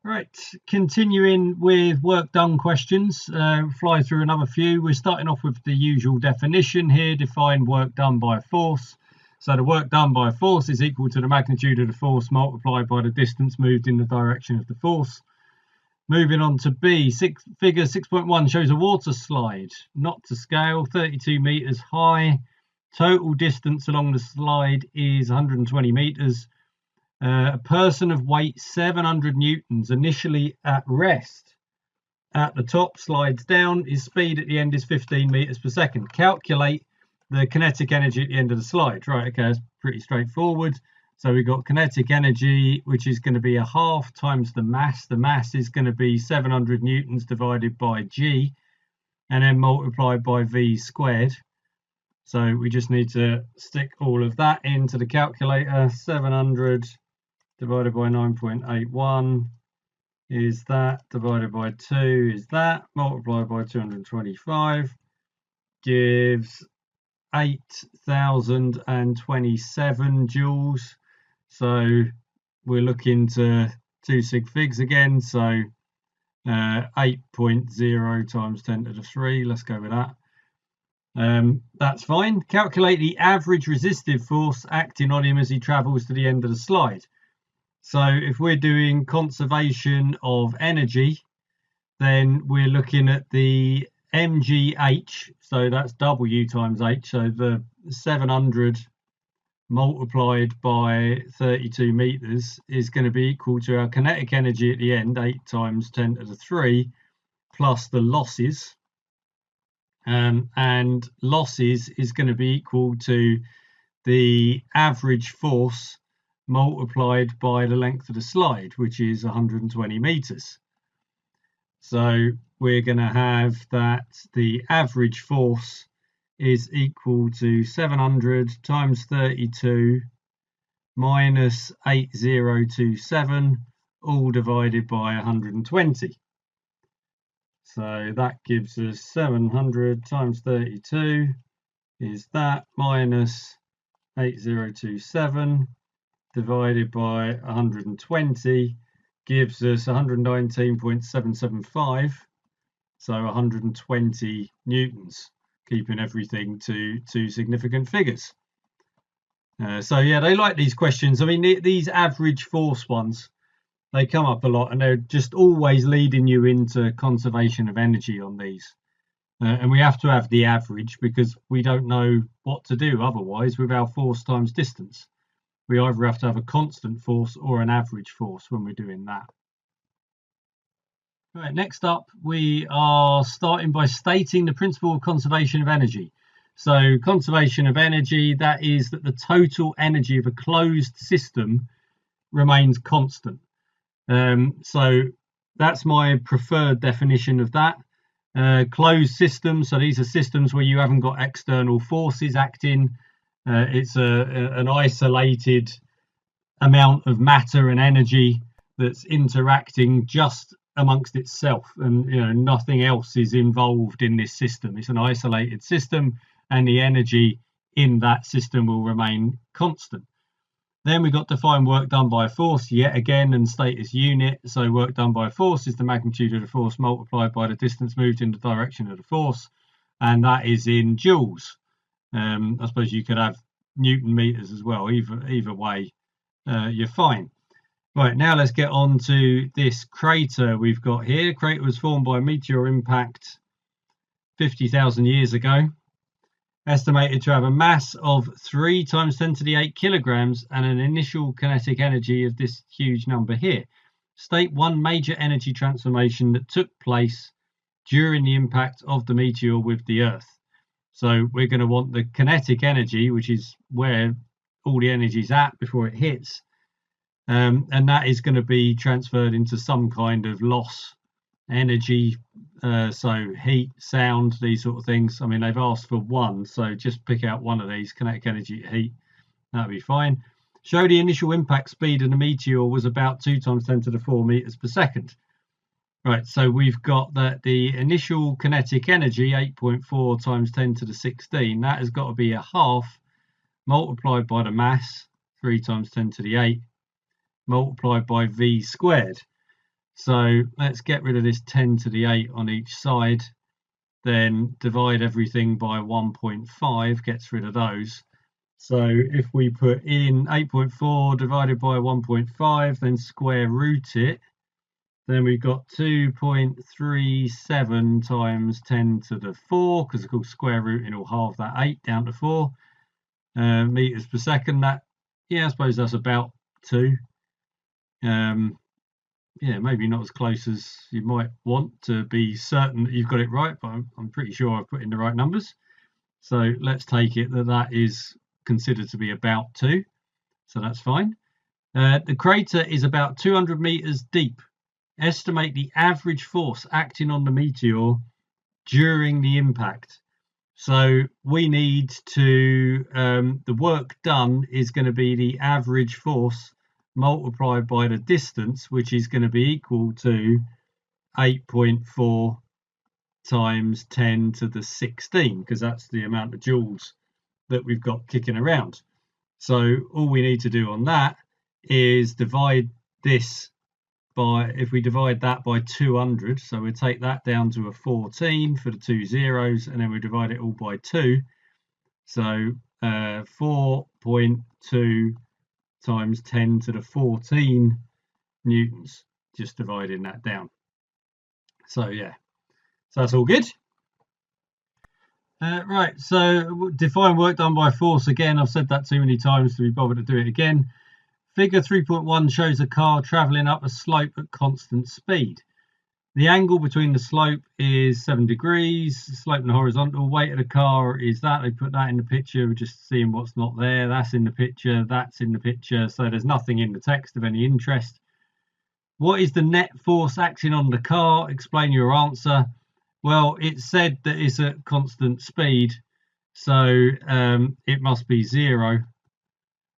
Right, continuing with work done questions, fly through another few. We're starting off with the usual definition here, define work done by a force. So the work done by a force is equal to the magnitude of the force multiplied by the distance moved in the direction of the force. Moving on to B, figure 6.1 shows a water slide, not to scale, 32 meters high. Total distance along the slide is 120 meters. A person of weight 700 newtons initially at rest at the top slides down. His speed at the end is 15 meters per second. Calculate the kinetic energy at the end of the slide. Right, okay, that's pretty straightforward. So we've got kinetic energy, which is going to be a half times the mass. The mass is going to be 700 newtons divided by g, and then multiplied by v squared. So we just need to stick all of that into the calculator. 700 divided by 9.81 is that, divided by 2 is that, multiplied by 225 gives 8,027 joules. So we're looking to 2 sig figs again, so 8.0 times 10 to the 3, let's go with that. That's fine. Calculate the average resistive force acting on him as he travels to the end of the slide. So if we're doing conservation of energy, then we're looking at the mgh, so that's W times h, so the 700 multiplied by 32 meters is going to be equal to our kinetic energy at the end, 8 times 10 to the 3, plus the losses. And losses is going to be equal to the average force multiplied by the length of the slide, which is 120 meters. So we're going to have that the average force is equal to 700 times 32 minus 8027, all divided by 120. So that gives us 700 times 32 is that minus 8027 divided by 120 gives us 119.775, so 120 newtons, keeping everything to two significant figures. So yeah, they like these questions. I mean, these average force ones, they come up a lot, and they're just always leading you into conservation of energy on these. And we have to have the average because we don't know what to do otherwise with our force times distance. We either have to have a constant force or an average force when we're doing that. Right, next up, we are starting by stating the principle of conservation of energy. So conservation of energy, that is that the total energy of a closed system remains constant. So that's my preferred definition of that. Closed systems, so these are systems where you haven't got external forces acting. It's an isolated amount of matter and energy that's interacting just amongst itself, and nothing else is involved in this system. It's an isolated system, and the energy in that system will remain constant. Then we got define work done by a force yet again and state its unit. So work done by a force is the magnitude of the force multiplied by the distance moved in the direction of the force, and that is in joules. I suppose you could have Newton meters as well. Either way, you're fine. Right, now let's get on to this crater we've got here. Crater was formed by a meteor impact 50,000 years ago. Estimated to have a mass of 3 times 10 to the 8 kilograms and an initial kinetic energy of this huge number here. State one major energy transformation that took place during the impact of the meteor with the Earth. So we're going to want the kinetic energy, which is where all the energy is at before it hits. And that is going to be transferred into some kind of loss energy, so heat, sound, these sort of things. I mean, they've asked for one, so just pick out one of these, kinetic energy, heat, that'll be fine. Show the initial impact speed of the meteor was about 2 times 10 to the 4 meters per second. Right, so we've got that the initial kinetic energy, 8.4 times 10 to the 16, that has got to be a half multiplied by the mass, 3 times 10 to the 8, multiplied by v squared. So let's get rid of this 10 to the 8 on each side, then divide everything by 1.5, gets rid of those. So if we put in 8.4 divided by 1.5, then square root it, then we've got 2.37 times 10 to the 4, because of course square rooting will halve that 8 down to 4 meters per second. That, yeah, I suppose that's about 2. Yeah, maybe not as close as you might want to be certain that you've got it right, but I'm pretty sure I've put in the right numbers. So let's take it that that is considered to be about 2. So that's fine. The crater is about 200 meters deep. Estimate the average force acting on the meteor during the impact. So we need to, the work done is going to be the average force multiplied by the distance, which is going to be equal to 8.4 times 10 to the 16, because that's the amount of joules that we've got kicking around. So all we need to do on that is divide this by, if we divide that by 200, so we'll take that down to a 14 for the 2 zeros, and then we divide it all by 2. So 4.2 times 10 to the 14 newtons, just dividing that down. So yeah, so that's all good. Right, so define work done by force. Again, I've said that too many times to be bothered to do it again. Figure 3.1 shows a car travelling up a slope at constant speed. The angle between the slope is 7 degrees, slope and the horizontal. Weight of the car is that. They put that in the picture. We're just seeing what's not there. That's in the picture. That's in the picture. So there's nothing in the text of any interest. What is the net force acting on the car? Explain your answer. Well, it said that it's at constant speed. So it must be 0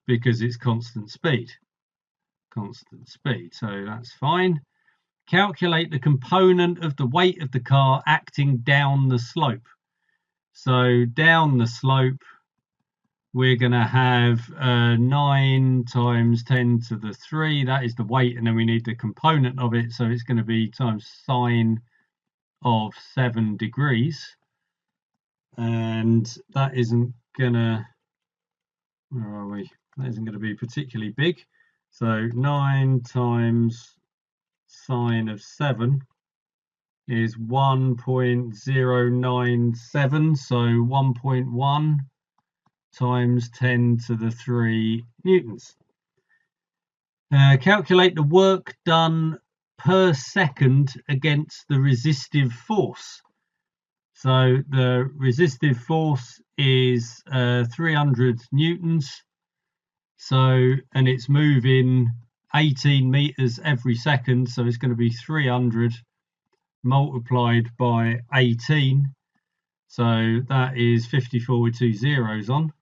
because it's constant speed. Constant speed. So that's fine. Calculate the component of the weight of the car acting down the slope. So down the slope, we're going to have 9 times 10 to the 3. That is the weight, and then we need the component of it. So it's going to be times sine of 7 degrees. And that isn't going to, where are we? That isn't going to be particularly big. So 9 times sine of 7 is 1.097, so 1.1 times 10 to the 3 newtons. Calculate the work done per second against the resistive force. So the resistive force is 300 newtons. So, and it's moving 18 meters every second, so it's going to be 300 multiplied by 18, so that is 54 with 2 zeros on,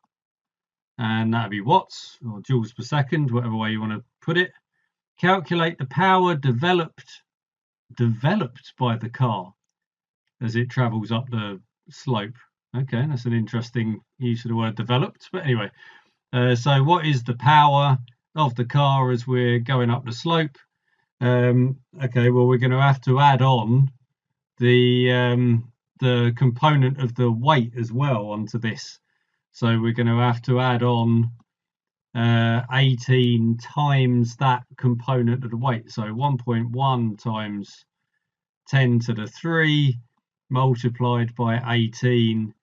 and that'd be watts or joules per second, whatever way you want to put it. Calculate the power developed by the car as it travels up the slope. Okay, that's an interesting use of the word developed, but anyway, so what is the power of the car as we're going up the slope? Okay, well, we're going to have to add on the component of the weight as well onto this. So we're going to have to add on 18 times that component of the weight. So 1.1 times 10 to the 3 multiplied by 18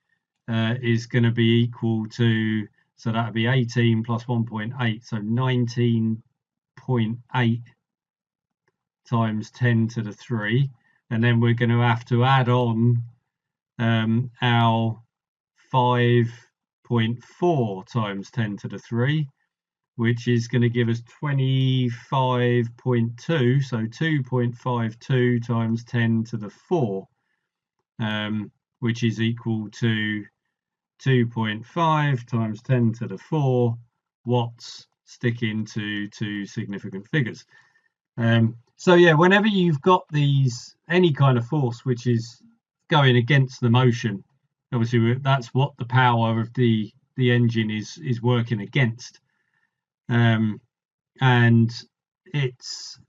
is going to be equal to, so that would be 18 plus 1.8, so 19.8 times 10 to the 3. And then we're going to have to add on our 5.4 times 10 to the 3, which is going to give us 25.2, so 2.52 times 10 to the 4, which is equal to 2.5 times 10 to the 4 watts, sticking to two significant figures. So yeah, whenever you've got these, any kind of force which is going against the motion, obviously that's what the power of the engine is working against. And it's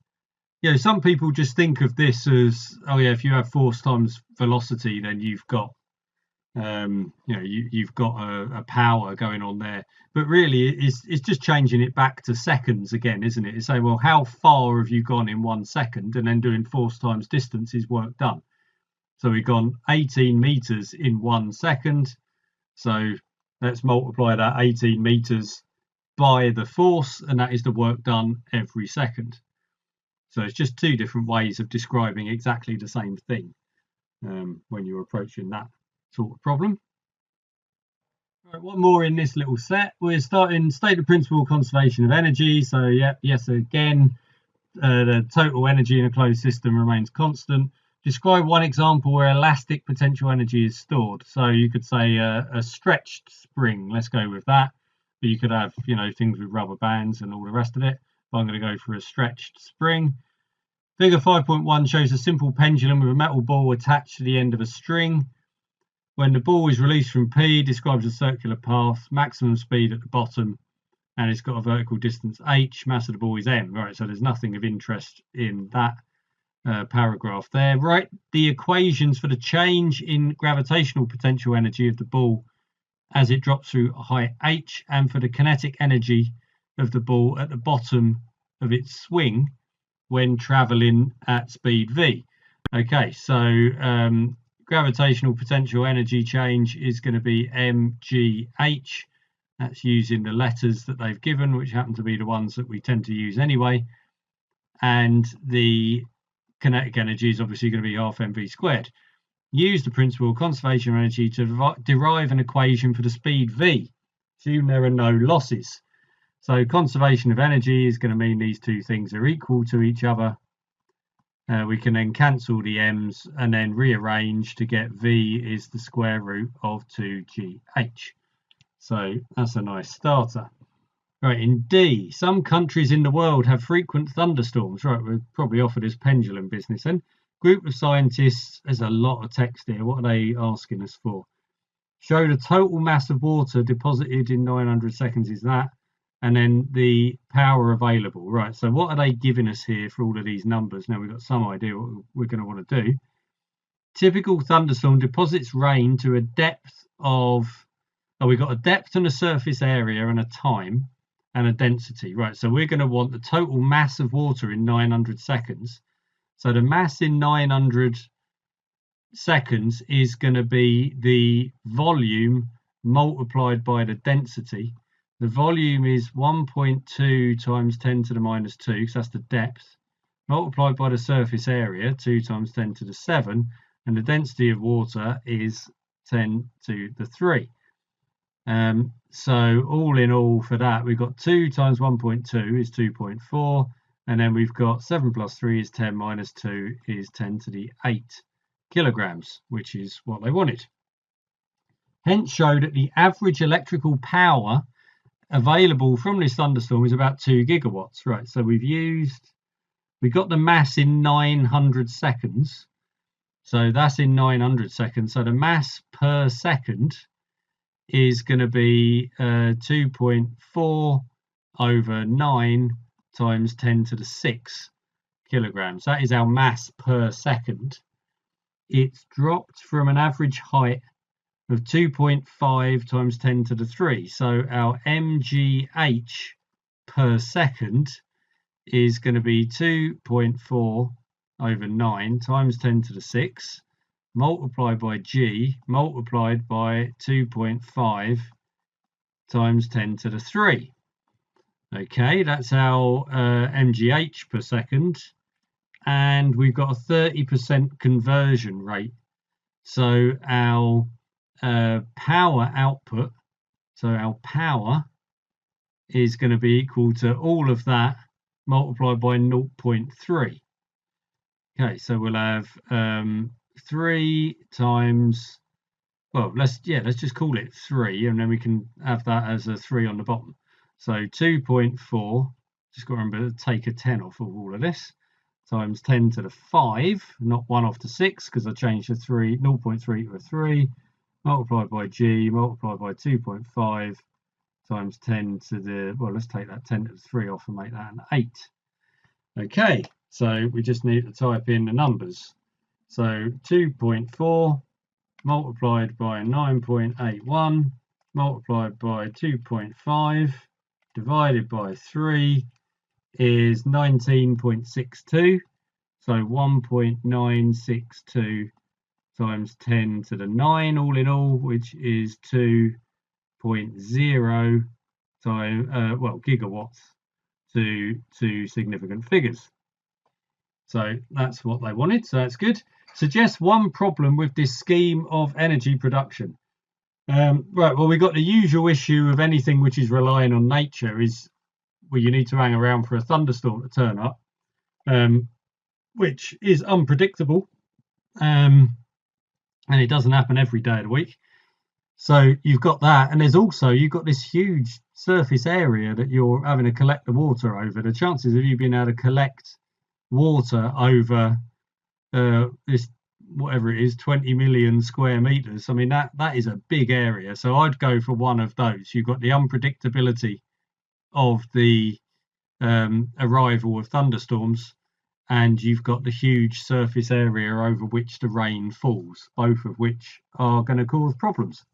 you know, some people just think of this as, oh yeah, if you have force times velocity, then you've got, you know, you've got a power going on there. But really, it's just changing it back to seconds again, isn't it? It's say, well, how far have you gone in 1 second, and then doing force times distance is work done. So we've gone 18 meters in 1 second. So let's multiply that 18 meters by the force, and that is the work done every second. So it's just two different ways of describing exactly the same thing when you're approaching that sort of problem. Right, one more in this little set. We're starting stated principle conservation of energy. So yes, again, the total energy in a closed system remains constant. Describe one example where elastic potential energy is stored. So you could say a stretched spring. Let's go with that. But you could have, you know, things with rubber bands and all the rest of it. But I'm going to go for a stretched spring. Figure 5.1 shows a simple pendulum with a metal ball attached to the end of a string. When the ball is released from P, describes a circular path, maximum speed at the bottom, and it's got a vertical distance h, mass of the ball is m. Right, so there's nothing of interest in that paragraph there. Write the equations for the change in gravitational potential energy of the ball as it drops through height h, and for the kinetic energy of the ball at the bottom of its swing when traveling at speed v. Okay, so gravitational potential energy change is going to be mgh. That's using the letters that they've given, which happen to be the ones that we tend to use anyway. And the kinetic energy is obviously going to be half mv squared. Use the principle of conservation of energy to derive an equation for the speed v. Assume there are no losses. So conservation of energy is going to mean these two things are equal to each other. We can then cancel the m's and then rearrange to get v is the square root of 2gh. So that's a nice starter. Right, in D, some countries in the world have frequent thunderstorms. Right, we're probably offered this pendulum business then. Group of scientists, there's a lot of text here. What are they asking us for? Show the total mass of water deposited in 900 seconds is that. And then the power available. Right, so what are they giving us here for all of these numbers? Now we've got some idea what we're going to want to do. Typical thunderstorm deposits rain to a depth of, we've got a depth and a surface area and a time and a density. Right, so we're going to want the total mass of water in 900 seconds. So the mass in 900 seconds is going to be the volume multiplied by the density. The volume is 1.2 times 10 to the minus 2, because that's the depth, multiplied by the surface area, 2 times 10 to the 7, and the density of water is 10 to the 3. So all in all for that, we've got 2 times 1.2 is 2.4, and then we've got 7 plus 3 is 10 minus 2 is 10 to the 8 kilograms, which is what they wanted. Hence show that the average electrical power available from this thunderstorm is about 2 gigawatts. Right, so we got the mass in 900 seconds. So that's in 900 seconds. So the mass per second is going to be 2.4 over 9 times 10 to the 6 kilograms. That is our mass per second. It's dropped from an average height of 2.5 times 10 to the 3. So our mgh per second is going to be 2.4 over 9 times 10 to the 6 multiplied by g multiplied by 2.5 times 10 to the 3. Okay, that's our mgh per second. And we've got a 30% conversion rate. So our power output, so our power is going to be equal to all of that multiplied by 0.3. Okay, so we'll have 3 times, well, let's just call it 3, and then we can have that as a 3 on the bottom. So 2.4, just got to remember to take a 10 off of all of this, times 10 to the 5, not 1 off to 6 because I changed the 0.3 to a 3, multiplied by g multiplied by 2.5 times 10 to the, well, let's take that 10 to the 3 off and make that an 8. Okay, So we just need to type in the numbers. So 2.4 multiplied by 9.81 multiplied by 2.5 divided by 3 is 19.62. So 1.962 times 10 to the 9 all in all, which is 2.0 times, gigawatts to significant figures. So that's what they wanted, so that's good. Suggest one problem with this scheme of energy production. Right, well, we got the usual issue of anything which is relying on nature is where you need to hang around for a thunderstorm to turn up, which is unpredictable, and it doesn't happen every day of the week. So you've got that, and you've got this huge surface area that you're having to collect the water over. The chances of you being able to collect water over this, whatever it is, 20 million square meters, I mean, that is a big area. So I'd go for one of those. You've got the unpredictability of the arrival of thunderstorms, and you've got the huge surface area over which the rain falls, both of which are going to cause problems.